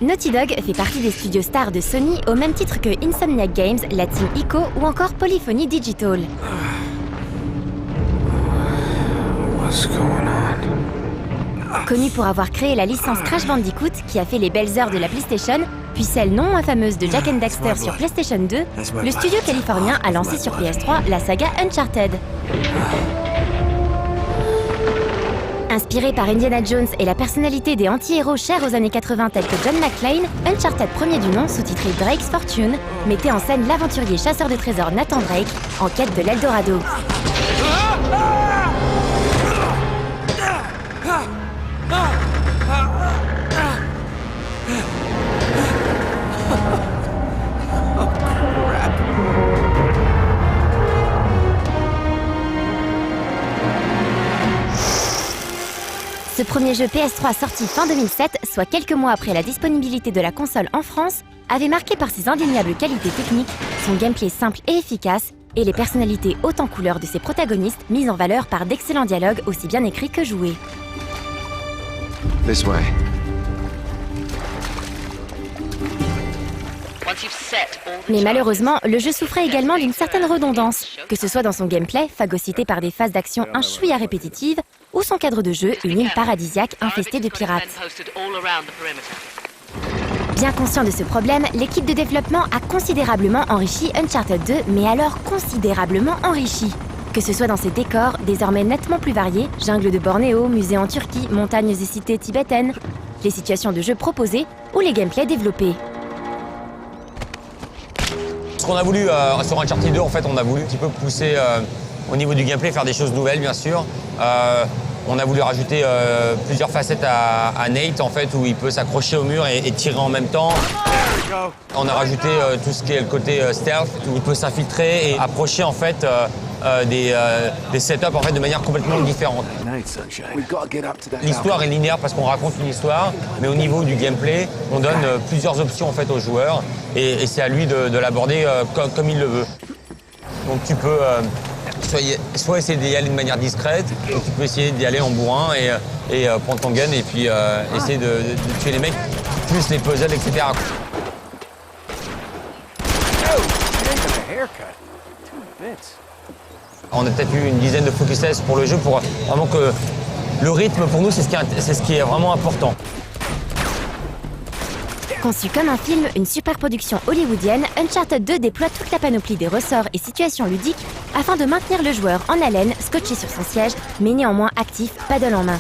Naughty Dog fait partie des studios stars de Sony au même titre que Insomniac Games, la team ICO ou encore Polyphony Digital. Connu pour avoir créé la licence Crash Bandicoot qui a fait les belles heures de la PlayStation, puis celle non moins fameuse de Jak and Daxter sur PlayStation 2, le studio californien a lancé sur PS3 la saga Uncharted. Inspiré par Indiana Jones et la personnalité des anti-héros chers aux années 80 tels que John McClane, Uncharted premier du nom, sous-titré Drake's Fortune, mettait en scène l'aventurier chasseur de trésors Nathan Drake en quête de l'Eldorado. Ce premier jeu PS3 sorti fin 2007, soit quelques mois après la disponibilité de la console en France, avait marqué par ses indéniables qualités techniques, son gameplay simple et efficace, et les personnalités hautes en couleur de ses protagonistes mises en valeur par d'excellents dialogues aussi bien écrits que joués. This way. Mais malheureusement, le jeu souffrait également d'une certaine redondance, que ce soit dans son gameplay, phagocyté par des phases d'action un chouïa répétitives, ou son cadre de jeu, une île paradisiaque infestée de pirates. Bien conscient de ce problème, l'équipe de développement a considérablement enrichi Uncharted 2, mais alors considérablement enrichi. Que ce soit dans ses décors, désormais nettement plus variés, jungle de Bornéo, musée en Turquie, montagnes et cités tibétaines, les situations de jeu proposées ou les gameplays développés. Ce qu'on a voulu sur Uncharted 2, en fait, on a voulu un petit peu pousser au niveau du gameplay, faire des choses nouvelles, bien sûr. On a voulu rajouter plusieurs facettes à Nate, en fait, où il peut s'accrocher au mur et tirer en même temps. On a rajouté tout ce qui est le côté stealth, où il peut s'infiltrer et approcher, en fait, des setups, en fait, de manière complètement différente. L'histoire est linéaire parce qu'on raconte une histoire, mais au niveau du gameplay, on donne plusieurs options, en fait, aux joueurs, et c'est à lui de l'aborder comme il le veut. Donc tu peux soit essayer d'y aller de manière discrète, ou tu peux essayer d'y aller en bourrin et prendre ton gun et puis essayer de tuer les mecs, plus les puzzles, etc. On a peut-être eu une dizaine de focus tests pour le jeu pour vraiment que le rythme pour nous c'est ce qui est vraiment important. Conçu comme un film, une superproduction hollywoodienne, Uncharted 2 déploie toute la panoplie des ressorts et situations ludiques afin de maintenir le joueur en haleine, scotché sur son siège, mais néanmoins actif, paddle en main.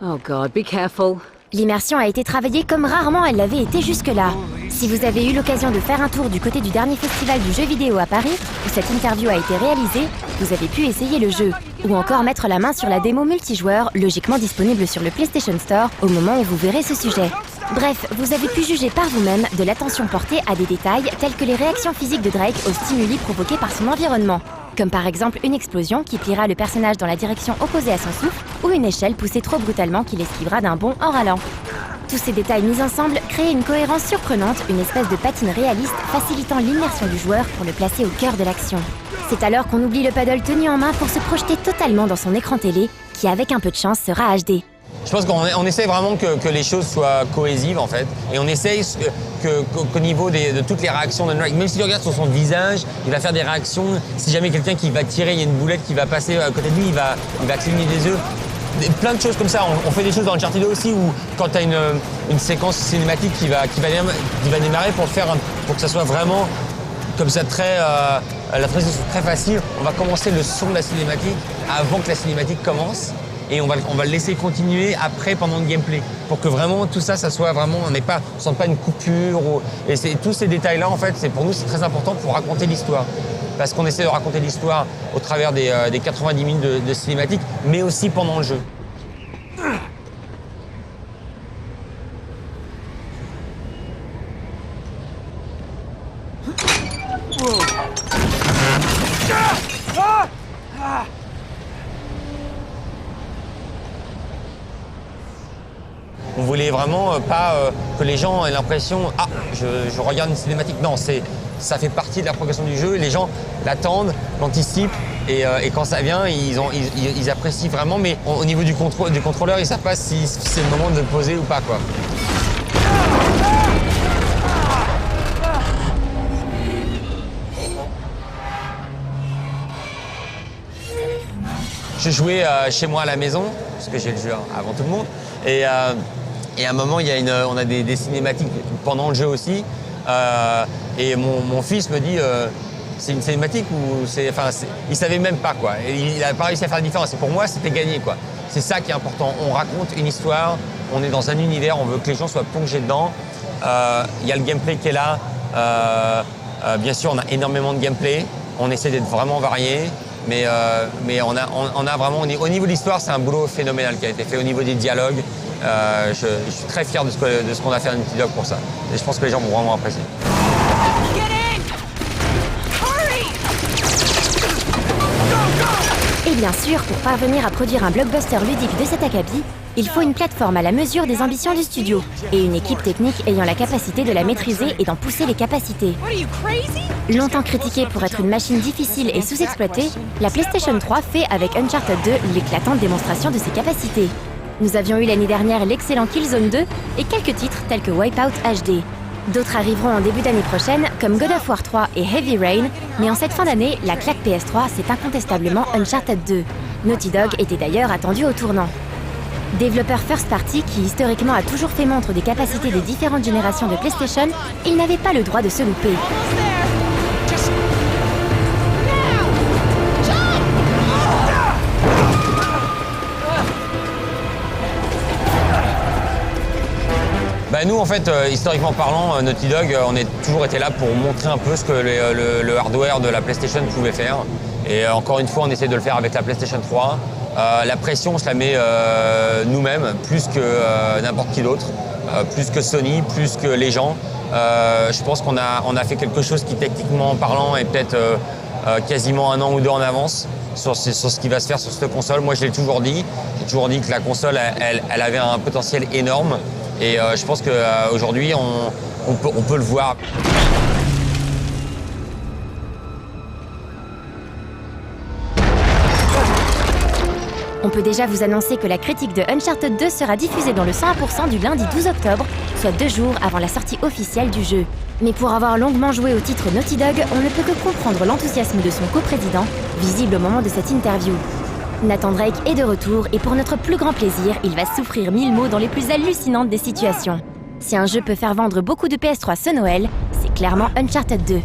Oh God, be careful. L'immersion a été travaillée comme rarement elle l'avait été jusque-là. Si vous avez eu l'occasion de faire un tour du côté du dernier festival du jeu vidéo à Paris, où cette interview a été réalisée, vous avez pu essayer le jeu, ou encore mettre la main sur la démo multijoueur, logiquement disponible sur le PlayStation Store au moment où vous verrez ce sujet. Bref, vous avez pu juger par vous-même de l'attention portée à des détails tels que les réactions physiques de Drake aux stimuli provoqués par son environnement, comme par exemple une explosion qui pliera le personnage dans la direction opposée à son souffle, ou une échelle poussée trop brutalement qui l'esquivera d'un bond en râlant. Tous ces détails mis ensemble créent une cohérence surprenante, une espèce de patine réaliste facilitant l'immersion du joueur pour le placer au cœur de l'action. C'est alors qu'on oublie le paddle tenu en main pour se projeter totalement dans son écran télé, qui avec un peu de chance sera HD. Je pense qu'on essaie vraiment que les choses soient cohésives en fait, et on essaye qu'au niveau de toutes les réactions de Drake, même si tu regardes sur son visage, il va faire des réactions. Si jamais quelqu'un qui va tirer, il y a une boulette qui va passer à côté de lui, il va cligner des yeux. Plein de choses comme ça. On fait des choses dans Uncharted 2 aussi où quand tu as une séquence cinématique qui va démarrer pour que ça soit vraiment comme ça la transition très facile, on va commencer le son de la cinématique avant que la cinématique commence. Et on va le laisser continuer après pendant le gameplay pour que vraiment tout ça soit vraiment, on ne sente pas une coupure. Et tous ces détails-là, en fait, pour nous, c'est très important pour raconter l'histoire. Parce qu'on essaie de raconter l'histoire au travers des 90 minutes de cinématique, mais aussi pendant le jeu. On voulait vraiment pas que les gens aient l'impression « Ah, je regarde une cinématique ». Non, ça fait partie de la progression du jeu. Les gens l'attendent, l'anticipent et quand ça vient, ils apprécient vraiment. Mais au niveau du contrôleur, ils savent pas si c'est le moment de poser ou pas, quoi. Je jouais chez moi à la maison, parce que j'ai le jeu avant tout le monde. Et à un moment, on a des cinématiques pendant le jeu aussi. Et mon fils me dit c'est une cinématique ou c'est. Enfin, il savait même pas, quoi. Et il n'a pas réussi à faire la différence. Et pour moi, c'était gagné, quoi. C'est ça qui est important. On raconte une histoire, on est dans un univers, on veut que les gens soient plongés dedans. Il y a le gameplay qui est là. Bien sûr, on a énormément de gameplay. On essaie d'être vraiment varié. Mais on a vraiment, au niveau de l'histoire, c'est un boulot phénoménal qui a été fait. Au niveau des dialogues, je suis très fier de ce qu'on a fait à Naughty Dog pour ça. Et je pense que les gens vont vraiment apprécier. Et bien sûr, pour parvenir à produire un blockbuster ludique de cet acabit, il faut une plateforme à la mesure des ambitions du studio et une équipe technique ayant la capacité de la maîtriser et d'en pousser les capacités. Longtemps critiquée pour être une machine difficile et sous-exploitée, la PlayStation 3 fait avec Uncharted 2 l'éclatante démonstration de ses capacités. Nous avions eu l'année dernière l'excellent Killzone 2 et quelques titres tels que Wipeout HD. D'autres arriveront en début d'année prochaine, comme God of War 3 et Heavy Rain, mais en cette fin d'année, la claque PS3, c'est incontestablement Uncharted 2. Naughty Dog était d'ailleurs attendu au tournant. Développeur first party qui historiquement a toujours fait montre des capacités des différentes générations de PlayStation, il n'avait pas le droit de se louper. Nous, en fait, historiquement parlant, Naughty Dog, on a toujours été là pour montrer un peu ce que le hardware de la PlayStation pouvait faire. Et encore une fois, on essaie de le faire avec la PlayStation 3. La pression, on se la met nous-mêmes, plus que n'importe qui d'autre, plus que Sony, plus que les gens. Je pense qu'on a fait quelque chose qui, techniquement parlant, est peut-être quasiment 1 an ou 2 en avance sur ce qui va se faire sur cette console. Moi, je l'ai toujours dit. J'ai toujours dit que la console, elle avait un potentiel énorme. Et je pense qu'aujourd'hui, on peut le voir. On peut déjà vous annoncer que la critique de Uncharted 2 sera diffusée dans le 100% du lundi 12 octobre, soit 2 jours avant la sortie officielle du jeu. Mais pour avoir longuement joué au titre Naughty Dog, on ne peut que comprendre l'enthousiasme de son coprésident, visible au moment de cette interview. Nathan Drake est de retour et pour notre plus grand plaisir, il va souffrir 1000 mots dans les plus hallucinantes des situations. Si un jeu peut faire vendre beaucoup de PS3 ce Noël, c'est clairement Uncharted 2.